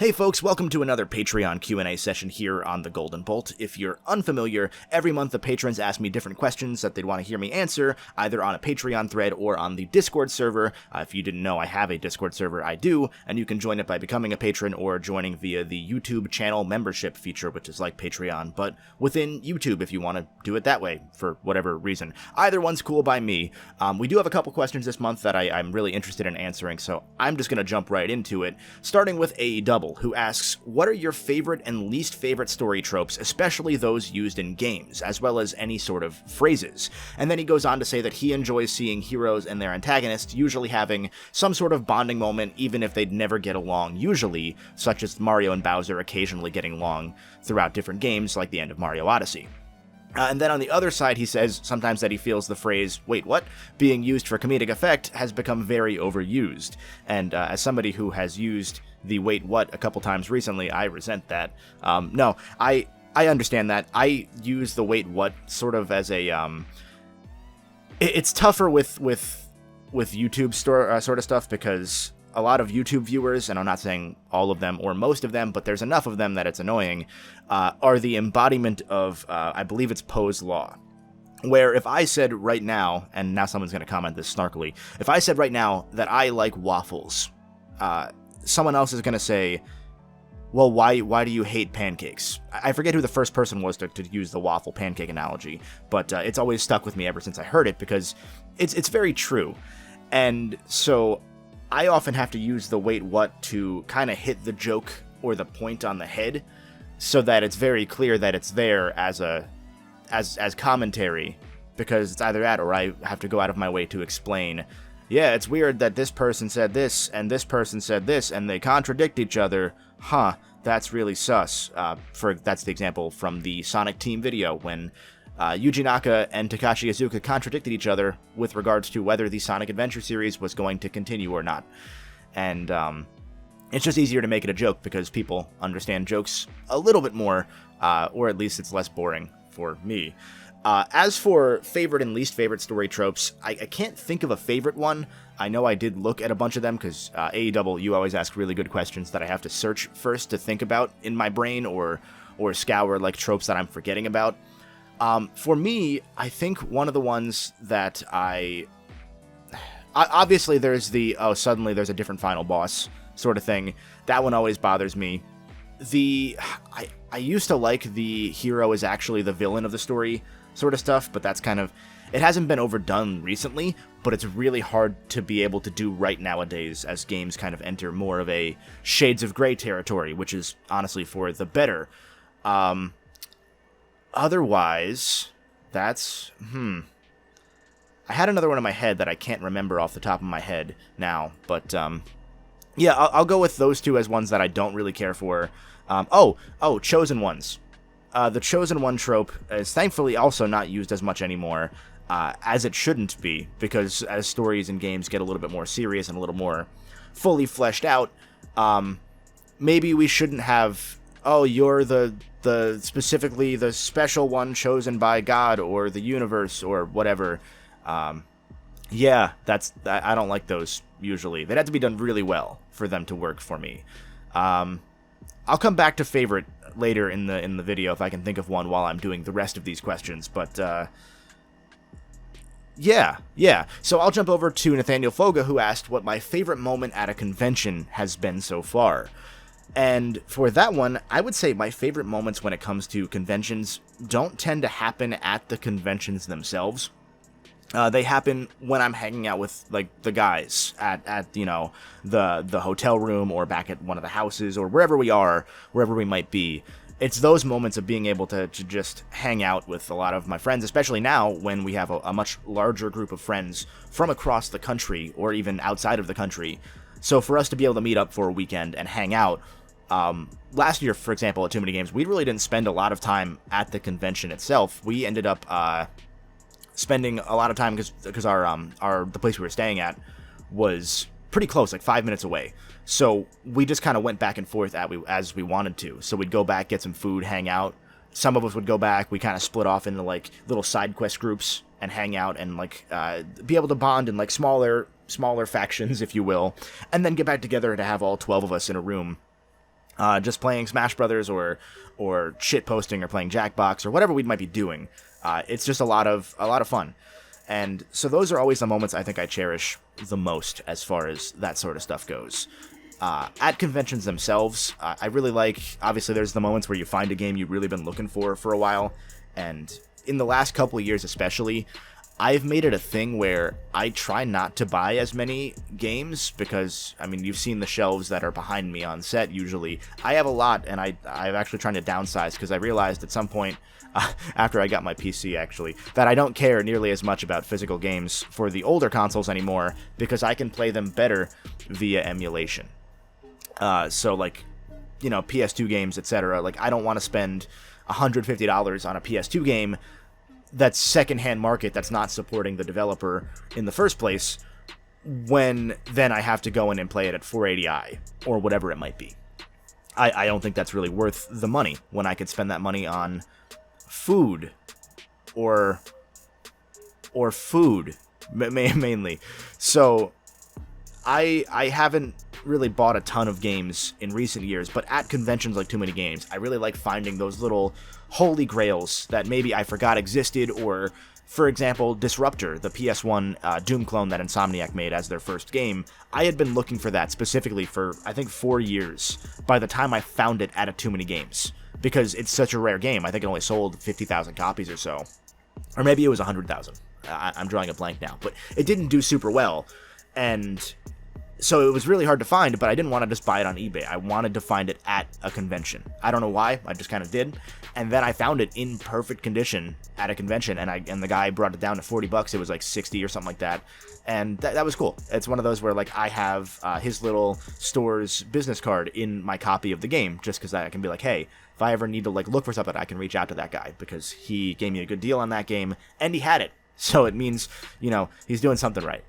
Hey folks, welcome to another Patreon Q&A session here on the Golden Bolt. If you're unfamiliar, every month the patrons ask me different questions that they'd want to hear me answer, either on a Patreon thread or on the Discord server. If you didn't know, I have a Discord server, I do, and you can join it by becoming a patron or joining via the YouTube channel membership feature, which is like Patreon, but within YouTube if you want to do it that way, for whatever reason. Either one's cool by me. We do have a couple questions this month that I'm really interested in answering, so I'm just going to jump right into it, starting with AEW, who asks, what are your favorite and least favorite story tropes, especially those used in games, as well as any sort of phrases? And then he goes on to say that he enjoys seeing heroes and their antagonists usually having some sort of bonding moment, even if they'd never get along usually, such as Mario and Bowser occasionally getting along throughout different games, like the end of Mario Odyssey. And then on the other side, he says sometimes that he feels the phrase, wait, what, being used for comedic effect has become very overused. And as somebody who has used the wait, what a couple times recently, I resent that. No, I understand that. I use the wait, what sort of as a, it's tougher with YouTube sort of stuff because a lot of YouTube viewers, and I'm not saying all of them or most of them, but there's enough of them that it's annoying, are the embodiment of, I believe it's Poe's Law. Where if I said right now, and now someone's going to comment this snarkily, if I said right now that I like waffles, someone else is going to say, well, why do you hate pancakes? I forget who the first person was to use the waffle pancake analogy, but it's always stuck with me ever since I heard it because it's very true. And so I often have to use the wait what to kind of hit the joke or the point on the head so that it's very clear that it's there as commentary, because it's either that or I have to go out of my way to explain, yeah, it's weird that this person said this and this person said this and they contradict each other. Huh, that's really sus. That's the example from the Sonic Team video when Yuji Naka and Takashi Iizuka contradicted each other with regards to whether the Sonic Adventure series was going to continue or not. And it's just easier to make it a joke because people understand jokes a little bit more, or at least it's less boring for me. As for favorite and least favorite story tropes, I can't think of a favorite one. I know I did look at a bunch of them because AEW, you always ask really good questions that I have to search first to think about in my brain or scour like tropes that I'm forgetting about. For me, I think one of the ones that obviously there's the, suddenly there's a different final boss sort of thing. That one always bothers me. I used to like the hero is actually the villain of the story sort of stuff, but that's kind of, it hasn't been overdone recently, but it's really hard to be able to do right nowadays as games kind of enter more of a shades of gray territory, which is honestly for the better. Otherwise, that's, I had another one in my head that I can't remember off the top of my head now, but, yeah, I'll go with those two as ones that I don't really care for. Chosen Ones. The Chosen One trope is thankfully also not used as much anymore, as it shouldn't be, because as stories and games get a little bit more serious and a little more fully fleshed out, maybe we shouldn't have, you're the specifically the special one chosen by God or the universe or whatever. Yeah, I don't like those usually. They'd have to be done really well for them to work for me. I'll come back to favorite later in the video if I can think of one while I'm doing the rest of these questions, but yeah. So I'll jump over to Nathaniel Foga, who asked what my favorite moment at a convention has been so far. And for that one, I would say my favorite moments when it comes to conventions don't tend to happen at the conventions themselves. They happen when I'm hanging out with, like, the guys at you know, the hotel room or back at one of the houses or wherever we might be. It's those moments of being able to just hang out with a lot of my friends, especially now when we have a much larger group of friends from across the country or even outside of the country. So for us to be able to meet up for a weekend and hang out, last year, for example, at Too Many Games, we really didn't spend a lot of time at the convention itself. We ended up spending a lot of time because the place we were staying at was pretty close, like 5 minutes away. So we just kind of went back and forth as we wanted to. So we'd go back, get some food, hang out. Some of us would go back. We kind of split off into like little side quest groups and hang out and like be able to bond in like smaller factions, if you will, and then get back together to have all 12 of us in a room just playing Smash Brothers or shit posting or playing Jackbox or whatever we might be doing. It's just a lot of fun. And so those are always the moments I think I cherish the most as far as that sort of stuff goes. At conventions themselves, I really like, obviously there's the moments where you find a game you've really been looking for a while, and in the last couple of years especially, I've made it a thing where I try not to buy as many games because, I mean, you've seen the shelves that are behind me on set usually. I have a lot, and I'm actually trying to downsize because I realized at some point, after I got my PC actually, that I don't care nearly as much about physical games for the older consoles anymore because I can play them better via emulation. So like, you know, PS2 games, etc. Like, I don't want to spend $150 on a PS2 game that's secondhand market that's not supporting the developer in the first place, when then I have to go in and play it at 480i or whatever it might be. I don't think that's really worth the money when I could spend that money on food or food mainly. So I haven't really bought a ton of games in recent years, but at conventions like Too Many Games, I really like finding those little holy grails that maybe I forgot existed, or, for example, Disruptor, the PS1 Doom clone that Insomniac made as their first game. I had been looking for that specifically for, I think, 4 years by the time I found it at a Too Many Games, because it's such a rare game. I think it only sold 50,000 copies or so, or maybe it was 100,000. I'm drawing a blank now, but it didn't do super well, and so it was really hard to find, but I didn't want to just buy it on eBay. I wanted to find it at a convention. I don't know why, I just kind of did. And then I found it in perfect condition at a convention, and the guy brought it down to $40. It was like 60 or something like that. And that was cool. It's one of those where, like, I have his little store's business card in my copy of the game, just because I can be like, hey, if I ever need to, like, look for something, I can reach out to that guy, because he gave me a good deal on that game, and he had it. So it means, you know, he's doing something right.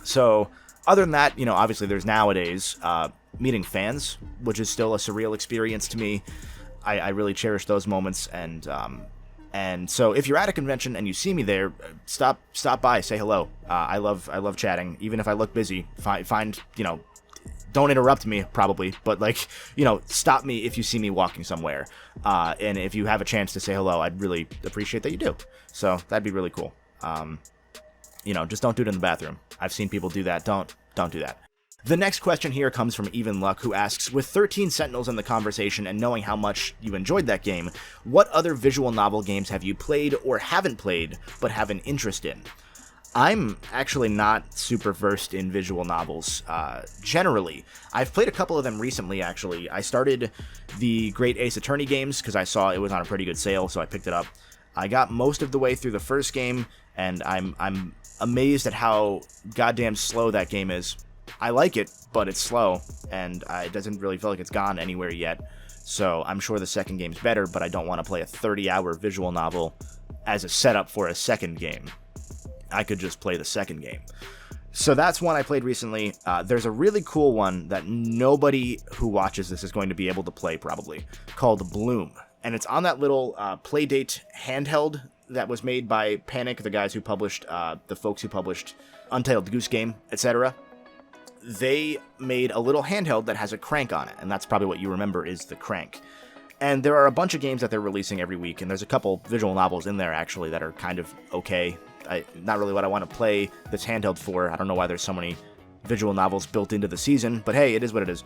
So other than that, you know, obviously there's nowadays meeting fans, which is still a surreal experience to me. I really cherish those moments, and so if you're at a convention and you see me there, stop by, say hello. I love chatting, even if I look busy. Find, you know, don't interrupt me probably, but, like, you know, stop me if you see me walking somewhere. And if you have a chance to say hello, I'd really appreciate that you do. So that'd be really cool. You know, just don't do it in the bathroom. I've seen people do that. Don't do that. The next question here comes from Even Luck, who asks, with 13 Sentinels in the conversation and knowing how much you enjoyed that game, what other visual novel games have you played or haven't played but have an interest in? I'm actually not super versed in visual novels, generally. I've played a couple of them recently, actually. I started the Great Ace Attorney games because I saw it was on a pretty good sale, so I picked it up. I got most of the way through the first game, and I'm amazed at how goddamn slow that game is. I like it, but it's slow, and it doesn't really feel like it's gone anywhere yet. So I'm sure the second game's better, but I don't want to play a 30-hour visual novel as a setup for a second game. I could just play the second game. So that's one I played recently. There's a really cool one that nobody who watches this is going to be able to play, probably, called Bloom. And it's on that little Playdate handheld that was made by Panic, the guys who published, the folks who published Untitled Goose Game, etc. They made a little handheld that has a crank on it, and that's probably what you remember is the crank. And there are a bunch of games that they're releasing every week, and there's a couple visual novels in there, actually, that are kind of okay. Not really what I want to play this handheld for. I don't know why there's so many visual novels built into the season, but hey, it is what it is.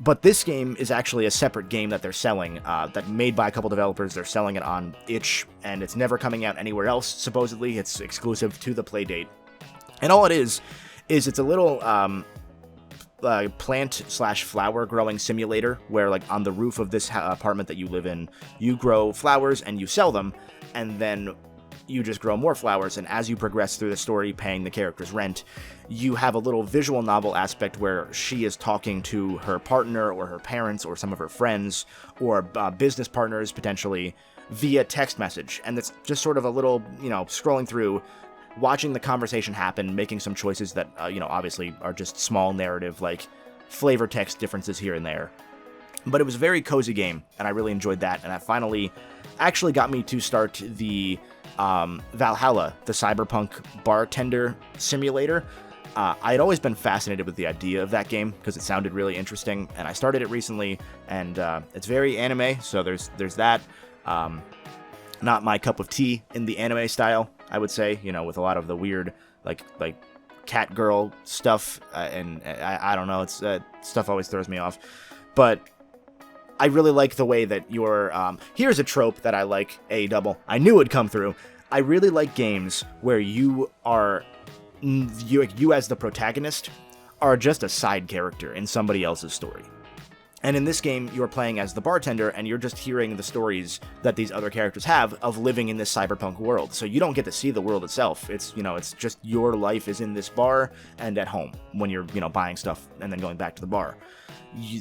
But this game is actually a separate game that they're selling, that made by a couple developers. They're selling it on itch, and it's never coming out anywhere else, supposedly. It's exclusive to the Playdate. And all it is it's a little plant/flower growing simulator where, like, on the roof of this apartment that you live in, you grow flowers and you sell them, and then you just grow more flowers, and as you progress through the story, paying the character's rent, you have a little visual novel aspect where she is talking to her partner or her parents or some of her friends or business partners, potentially, via text message. And it's just sort of a little, you know, scrolling through, watching the conversation happen, making some choices that, you know, obviously are just small narrative, like flavor text differences here and there. But it was a very cozy game, and I really enjoyed that, and that finally actually got me to start the Valhalla, the cyberpunk bartender simulator. I had always been fascinated with the idea of that game because it sounded really interesting, and I started it recently, and it's very anime, so there's that. Not my cup of tea in the anime style, I would say, with a lot of the weird, like cat girl stuff, and I don't know, it's stuff always throws me off. But I really like the way that here's a trope that I like, A-double. I knew it'd come through. I really like games where you as the protagonist are just a side character in somebody else's story. And in this game, you're playing as the bartender, and you're just hearing the stories that these other characters have of living in this cyberpunk world. So you don't get to see the world itself. It's just your life is in this bar and at home when you're, buying stuff and then going back to the bar.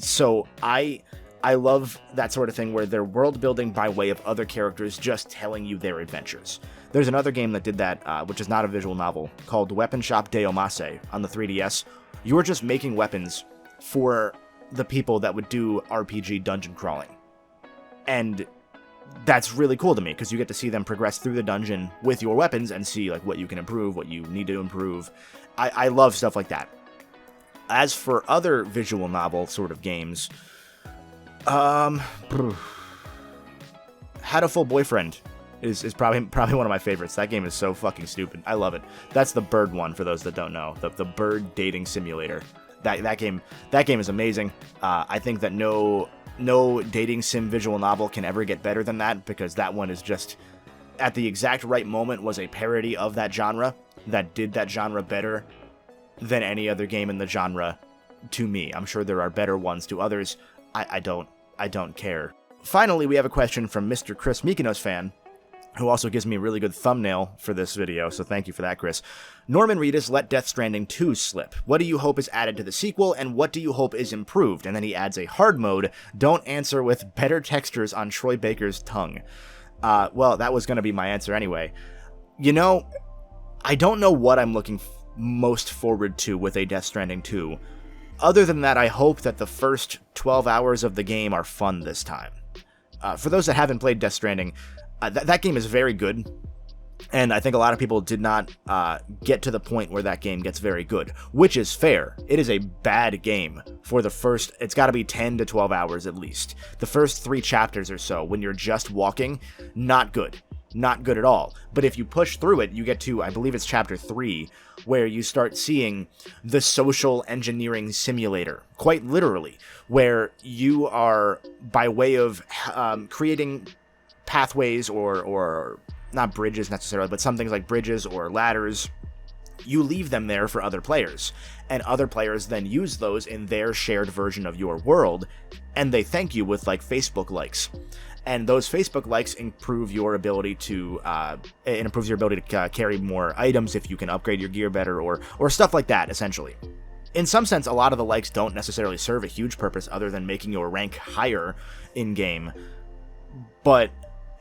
So I love that sort of thing where they're world building by way of other characters just telling you their adventures. There's another game that did that, which is not a visual novel, called Weapon Shop Deomase on the 3DS. You're just making weapons for the people that would do RPG dungeon crawling. And that's really cool to me, because you get to see them progress through the dungeon with your weapons and see what you can improve, what you need to improve. I love stuff like that. As for other visual novel sort of games, Hatoful Boyfriend is probably one of my favorites. That game is so fucking stupid. I love it. That's the bird one, for those that don't know. The bird dating simulator. That game is amazing. I think that no dating sim visual novel can ever get better than that, because that one is just, at the exact right moment, was a parody of that genre that did that genre better than any other game in the genre to me. I'm sure there are better ones to others. I don't care. Finally, we have a question from Mr. Chris Mykonos fan, who also gives me a really good thumbnail for this video, so thank you for that, Chris. Norman Reedus let Death Stranding 2 slip. What do you hope is added to the sequel, and what do you hope is improved? And then he adds a hard mode, don't answer with better textures on Troy Baker's tongue. Well, that was going to be my answer anyway. I don't know what I'm looking most forward to with a Death Stranding 2. Other than that, I hope that the first 12 hours of the game are fun this time. For those that haven't played Death Stranding, that game is very good, and I think a lot of people did not get to the point where that game gets very good, which is fair. It is a bad game for the first, it's got to be 10 to 12 hours at least. The first 3 chapters or so, when you're just walking, not good. Not good at all. But if you push through it, you get to, I believe it's chapter 3, where you start seeing the social engineering simulator, quite literally, where you are, by way of creating pathways or not bridges necessarily, but some things like bridges or ladders, you leave them there for other players, and other players then use those in their shared version of your world, and they thank you with Facebook likes. And those Facebook likes improve your ability to carry more items if you can upgrade your gear better, or stuff like that, essentially. In some sense, a lot of the likes don't necessarily serve a huge purpose other than making your rank higher in game, but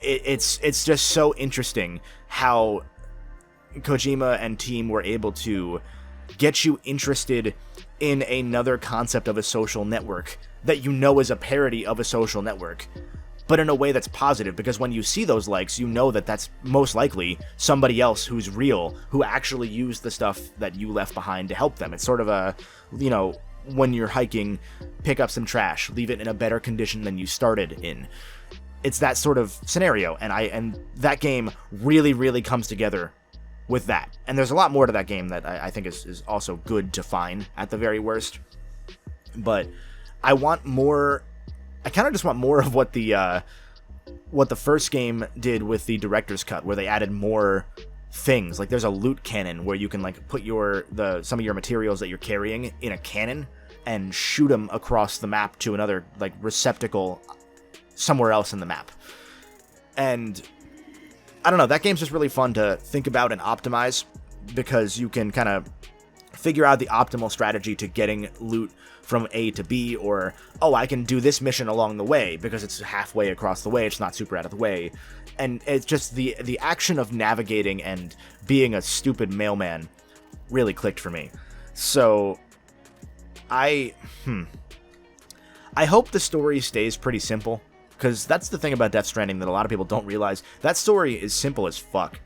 it's just so interesting how Kojima and team were able to get you interested in another concept of a social network that is a parody of a social network, but in a way that's positive, because when you see those likes, you know that that's most likely somebody else who's real, who actually used the stuff that you left behind to help them. It's sort of a, when you're hiking, pick up some trash, leave it in a better condition than you started in. It's that sort of scenario, and that game really, really comes together with that. And there's a lot more to that game that I think is also good to find, at the very worst. But I want more. I kind of just want more of what the first game did with the director's cut, where they added more things. Like, there's a loot cannon where you can put some of your materials that you're carrying in a cannon and shoot them across the map to another receptacle somewhere else in the map. And I don't know, that game's just really fun to think about and optimize, because you can kind of figure out the optimal strategy to getting loot from A to B, or, I can do this mission along the way because it's halfway across the way, it's not super out of the way. And it's just the action of navigating and being a stupid mailman really clicked for me. So I hope the story stays pretty simple, because that's the thing about Death Stranding that a lot of people don't realize. That story is simple as fuck.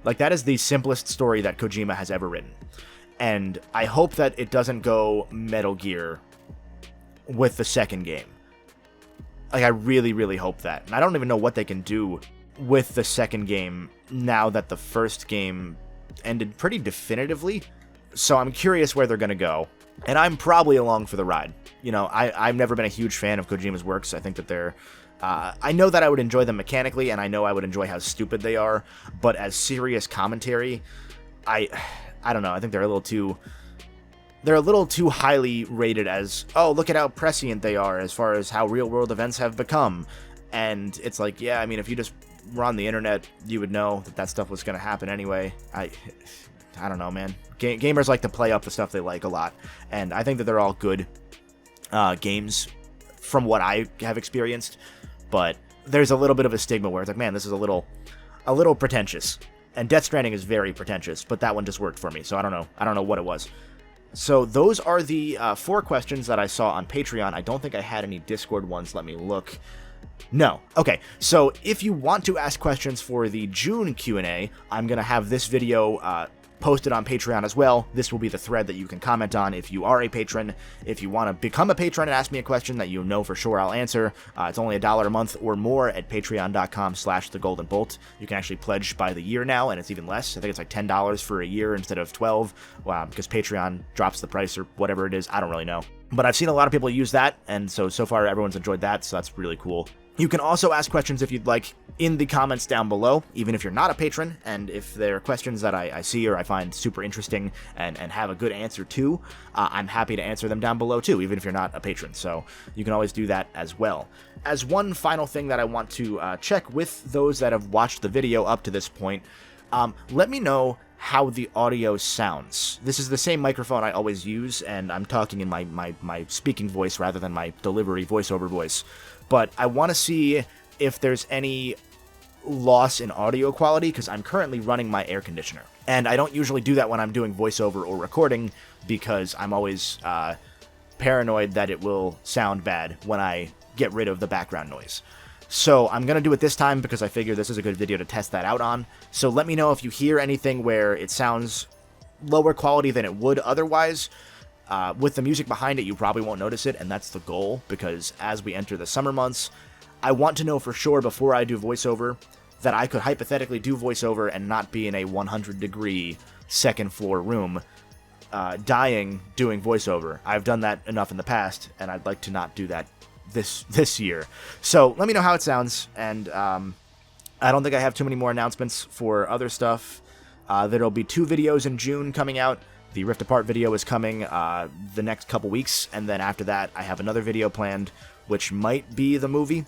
That is the simplest story that Kojima has ever written. And I hope that it doesn't go Metal Gear with the second game. Like, I really, really hope that. And I don't even know what they can do with the second game now that the first game ended pretty definitively. So I'm curious where they're going to go. And I'm probably along for the ride. You know, I've never been a huge fan of Kojima's works. I think that they're... I know that I would enjoy them mechanically, and I know I would enjoy how stupid they are. But as serious commentary, I don't know. I think they're a little too... They're a little too highly rated as, oh, look at how prescient they are as far as how real-world events have become. And it's like, yeah, I mean, if you just were on the internet, you would know that that stuff was going to happen anyway. I don't know, man. Gamers like to play up the stuff they like a lot. And I think that they're all good games from what I have experienced. But there's a little bit of a stigma where it's like, man, this is a little pretentious. And Death Stranding is very pretentious, but that one just worked for me. So I don't know what it was. So those are the 4 questions that I saw on Patreon. I don't think I had any Discord ones. Let me look. No. Okay, so if you want to ask questions for the June Q&A, I'm going to have this video posted on Patreon as well. This will be the thread that you can comment on if you are a patron. If you want to become a patron and ask me a question that you know for sure I'll answer, it's only $1 a month or more at patreon.com/thegoldenbolt. You can actually pledge by the year now, and it's even less. I think it's like $10 for a year instead of $12, because Patreon drops the price or whatever it is. I don't really know. But I've seen a lot of people use that, and so far everyone's enjoyed that, so that's really cool. You can also ask questions if you'd like in the comments down below, even if you're not a patron, and if there are questions that I see or I find super interesting and have a good answer to, I'm happy to answer them down below too, even if you're not a patron, so you can always do that as well. As one final thing that I want to check with those that have watched the video up to this point, let me know how the audio sounds. This is the same microphone I always use, and I'm talking in my speaking voice rather than my delivery voiceover voice. But I want to see if there's any loss in audio quality, because I'm currently running my air conditioner. And I don't usually do that when I'm doing voiceover or recording, because I'm always paranoid that it will sound bad when I get rid of the background noise. So I'm going to do it this time because I figure this is a good video to test that out on. So let me know if you hear anything where it sounds lower quality than it would otherwise. With the music behind it, you probably won't notice it, and that's the goal, because as we enter the summer months, I want to know for sure before I do voiceover that I could hypothetically do voiceover and not be in a 100-degree second floor room dying doing voiceover. I've done that enough in the past, and I'd like to not do that this year. So let me know how it sounds, and I don't think I have too many more announcements for other stuff. There'll be 2 videos in June coming out. The Rift Apart video is coming the next couple weeks, and then after that, I have another video planned, which might be the movie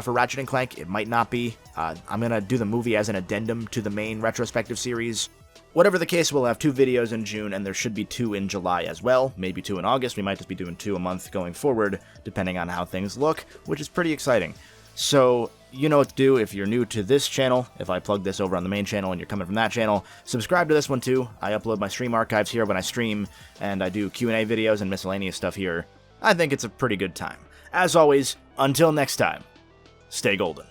for Ratchet & Clank. It might not be. I'm going to do the movie as an addendum to the main retrospective series. Whatever the case, we'll have 2 videos in June, and there should be 2 in July as well. Maybe 2 in August. We might just be doing 2 a month going forward, depending on how things look, which is pretty exciting. So, you know what to do if you're new to this channel. If I plug this over on the main channel and you're coming from that channel, subscribe to this one too. I upload my stream archives here when I stream, and I do Q&A videos and miscellaneous stuff here. I think it's a pretty good time. As always, until next time, stay golden.